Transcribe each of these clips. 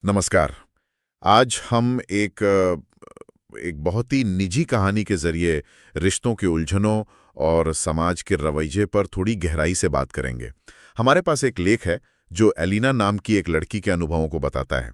नमस्कार। आज हम एक बहुत ही निजी कहानी के जरिए रिश्तों के उलझनों और समाज के रवैये पर थोड़ी गहराई से बात करेंगे। हमारे पास एक लेख है जो एलिना नाम की एक लड़की के अनुभवों को बताता है।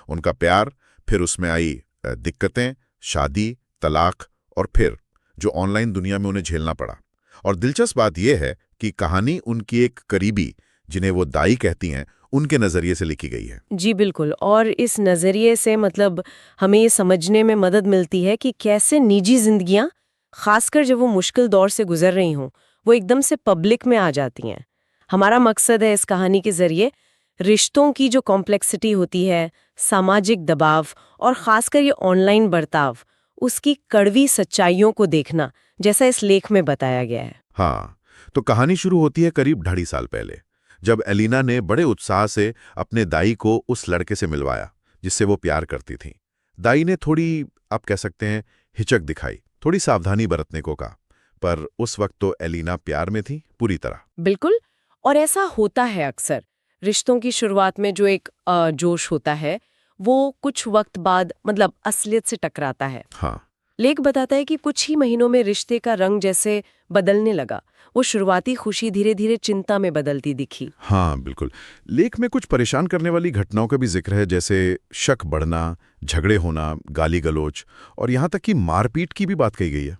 उनका प्यार, फिर उसमें आई दिक्कतें, शादी, तलाक और फिर जो ऑनलाइन दुनिया में उन्हें झेलना पड़ा। और दिलचस्प बात यह है कि कहानी उनकी एक करीबी, जिन्हें वो दाई कहती हैं, उनके नजरिए से लिखी गई है। जी बिल्कुल। और इस नज़रिए से मतलब हमें ये समझने में मदद मिलती है कि कैसे निजी जिंदगियां, खासकर जब वो मुश्किल दौर से गुजर रही हों, वो एकदम से पब्लिक में आ जाती हैं। हमारा मकसद है इस कहानी के जरिए रिश्तों की जो कॉम्प्लेक्सिटी होती है, सामाजिक दबाव और खासकर ये ऑनलाइन बर्ताव, उसकी कड़वी सच्चाइयों को देखना, जैसा इस लेख में बताया गया है। हाँ, तो कहानी शुरू होती है करीब 2.5 साल पहले, जब एलिना ने बड़े उत्साह से अपने दाई को उस लड़के से मिलवाया जिससे वो प्यार करती थी। दाई ने थोड़ी, आप कह सकते हैं, हिचक दिखाई, थोड़ी सावधानी बरतने को कहा, पर उस वक्त तो एलिना प्यार में थी पूरी तरह। बिल्कुल। और ऐसा होता है अक्सर। रिश्तों की शुरुआत में जो एक जोश होता है, वो कुछ वक्त बाद मतलब असलियत से टकराता है। हाँ। लेख बताता है कि कुछ ही महीनों में रिश्ते का रंग जैसे बदलने लगा। वो शुरुआती खुशी धीरे धीरे चिंता में बदलती दिखी। हाँ, बिल्कुल। लेख में कुछ परेशान करने वाली घटनाओं का भी जिक्र है, जैसे शक बढ़ना, झगड़े होना, गाली गलौज और यहाँ तक कि मारपीट की भी बात कही गई है।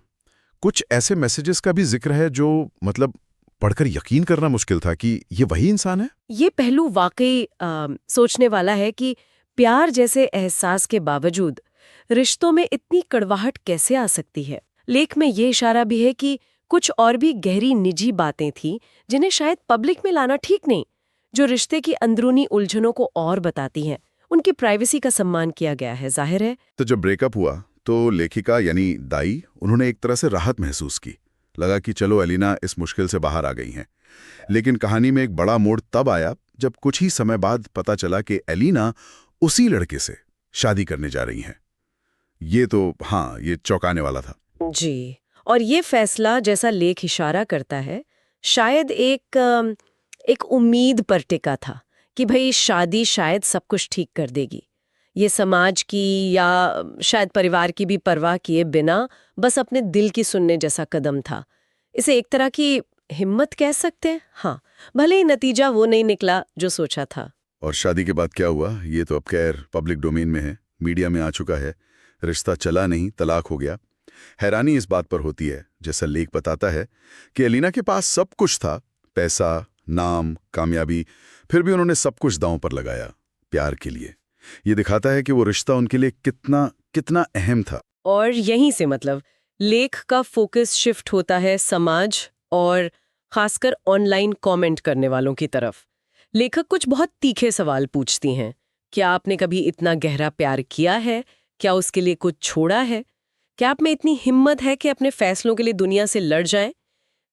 कुछ ऐसे मैसेजेस का भी जिक्र है जो मतलब पढ़कर यकीन करना मुश्किल था कि ये वही इंसान है। ये पहलू वाकई सोचने वाला है कि प्यार जैसे एहसास के बावजूद रिश्तों में इतनी कड़वाहट कैसे आ सकती है। लेख में ये इशारा भी है कि कुछ और भी गहरी निजी बातें थीं जिन्हें शायद पब्लिक में लाना ठीक नहीं, जो रिश्ते की अंदरूनी उलझनों को और बताती हैं। उनकी प्राइवेसी का सम्मान किया गया है, जाहिर है। तो जब ब्रेकअप हुआ तो लेखिका यानी दाई, उन्होंने एक तरह से राहत महसूस की। लगा कि चलो एलिना इस मुश्किल से बाहर आ गई हैं। लेकिन कहानी में एक बड़ा मोड़ तब आया जब कुछ ही समय बाद पता चला कि एलिना उसी लड़के से शादी करने जा रही हैं। ये तो हाँ, ये चौंकाने वाला था। जी। और ये फैसला, जैसा लेख इशारा करता है, शायद एक उम्मीद पर टिका था कि भई शादी शायद सब कुछ ठीक कर देगी। ये समाज की या शायद परिवार की भी परवाह किए बिना बस अपने दिल की सुनने जैसा कदम था। इसे एक तरह की हिम्मत कह सकते हैं। हाँ, भले ही नतीजा वो नहीं निकला जो सोचा था। और शादी के बाद क्या हुआ, ये तो अब खैर पब्लिक डोमेन में है, मीडिया में आ चुका है। रिश्ता चला नहीं, तलाक हो गया। हैरानी इस बात पर होती है, जैसा लेख बताता है, कि एलिना के पास सब कुछ था, पैसा, नाम, कामयाबी, फिर भी उन्होंने सब कुछ दांव पर लगाया प्यार के लिए। ये दिखाता है कि वो रिश्ता उनके लिए कितना कितना अहम था। और यहीं से मतलब लेख का फोकस शिफ्ट होता है समाज और खासकर ऑनलाइन कमेंट करने वालों की तरफ। लेखक कुछ बहुत तीखे सवाल पूछती हैं। क्या आपने कभी इतना गहरा प्यार किया है? क्या उसके लिए कुछ छोड़ा है? क्या आप में इतनी हिम्मत है कि अपने फैसलों के लिए दुनिया से लड़ जाएं?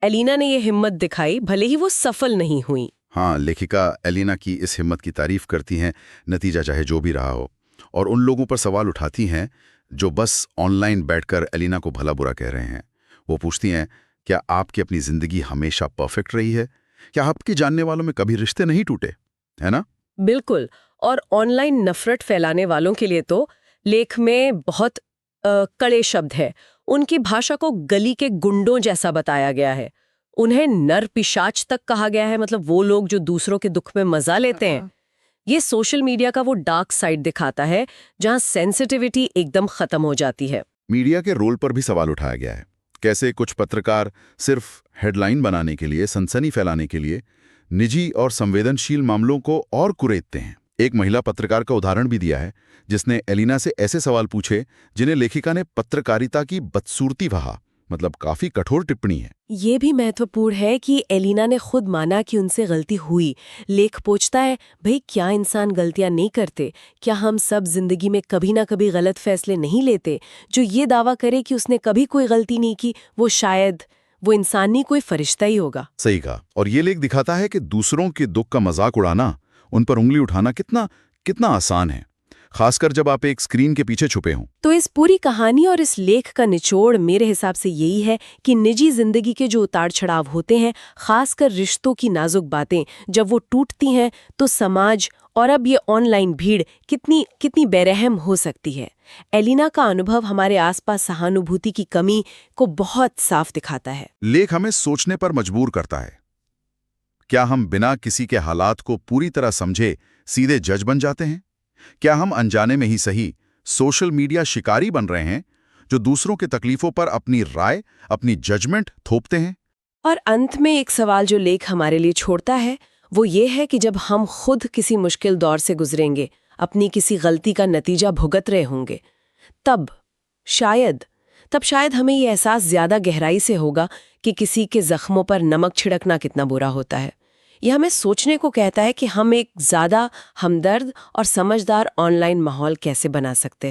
एलिना ने ये हिम्मत दिखाई, भले ही वो सफल नहीं हुई। हाँ, लेखिका एलिना की इस हिम्मत की तारीफ करती हैं, नतीजा चाहे जो भी रहा हो। और उन लोगों पर सवाल उठाती हैं जो बस ऑनलाइन बैठकर एलिना को भला बुरा कह रहे हैं। वो पूछती हैं, क्या आपकी अपनी जिंदगी हमेशा परफेक्ट रही है? क्या आपके जानने वालों में कभी रिश्ते नहीं टूटे? है ना? बिल्कुल। और ऑनलाइन नफरत फैलाने वालों के लिए तो लेख में बहुत कड़े शब्द है। उनकी भाषा को गली के गुंडों जैसा बताया गया है। उन्हें नर पिशाच तक कहा गया है, मतलब वो लोग जो दूसरों के दुख में मजा लेते हैं। ये सोशल मीडिया का वो डार्क साइड दिखाता है जहां सेंसिटिविटी एकदम खत्म हो जाती है। मीडिया के रोल पर भी सवाल उठाया गया है। कैसे कुछ पत्रकार सिर्फ हेडलाइन बनाने के लिए, सनसनी फैलाने के लिए निजी और संवेदनशील मामलों को और कुरेदते हैं। एक महिला पत्रकार का उदाहरण भी दिया है, जिसने एलिना से ऐसे सवाल पूछे जिन्हें लेखिका ने पत्रकारिता की बदसूरती कहा। मतलब काफी कठोर टिप्पणी है। ये भी महत्वपूर्ण है कि एलिना ने खुद माना कि उनसे गलती हुई। लेख पूछता है, भाई क्या इंसान गलतियां नहीं करते? क्या हम सब जिंदगी में कभी ना कभी गलत फैसले नहीं लेते? जो ये दावा करे कि उसने कभी कोई गलती नहीं की, वो इंसान नहीं, कोई फरिश्ता ही होगा। सही कहा। और ये लेख दिखाता है कि दूसरों के दुख का मजाक उड़ाना, उन पर उंगली उठाना कितना कितना आसान है। खासकर जब आप एक स्क्रीन के पीछे छुपे हों। तो इस पूरी कहानी और इस लेख का निचोड़ मेरे हिसाब से यही है कि निजी जिंदगी के जो उतार चढ़ाव होते हैं, खासकर रिश्तों की नाजुक बातें जब वो टूटती हैं, तो समाज और अब ये ऑनलाइन भीड़ कितनी कितनी बेरहम हो सकती है। एलिना का अनुभव हमारे आसपास सहानुभूति की कमी को बहुत साफ दिखाता है। लेख हमें सोचने पर मजबूर करता है। क्या हम बिना किसी के हालात को पूरी तरह समझे सीधे जज बन जाते हैं? क्या हम अनजाने में ही सही सोशल मीडिया शिकारी बन रहे हैं, जो दूसरों के तकलीफों पर अपनी राय, अपनी जजमेंट थोपते हैं? और अंत में एक सवाल जो लेख हमारे लिए छोड़ता है, वो ये है कि जब हम खुद किसी मुश्किल दौर से गुजरेंगे, अपनी किसी गलती का नतीजा भुगत रहे होंगे, तब शायद हमें ये एहसास ज्यादा गहराई से होगा कि किसी के जख्मों पर नमक छिड़कना कितना बुरा होता है। यह हमें सोचने को कहता है कि हम एक ज्यादा हमदर्द और समझदार ऑनलाइन माहौल कैसे बना सकते हैं।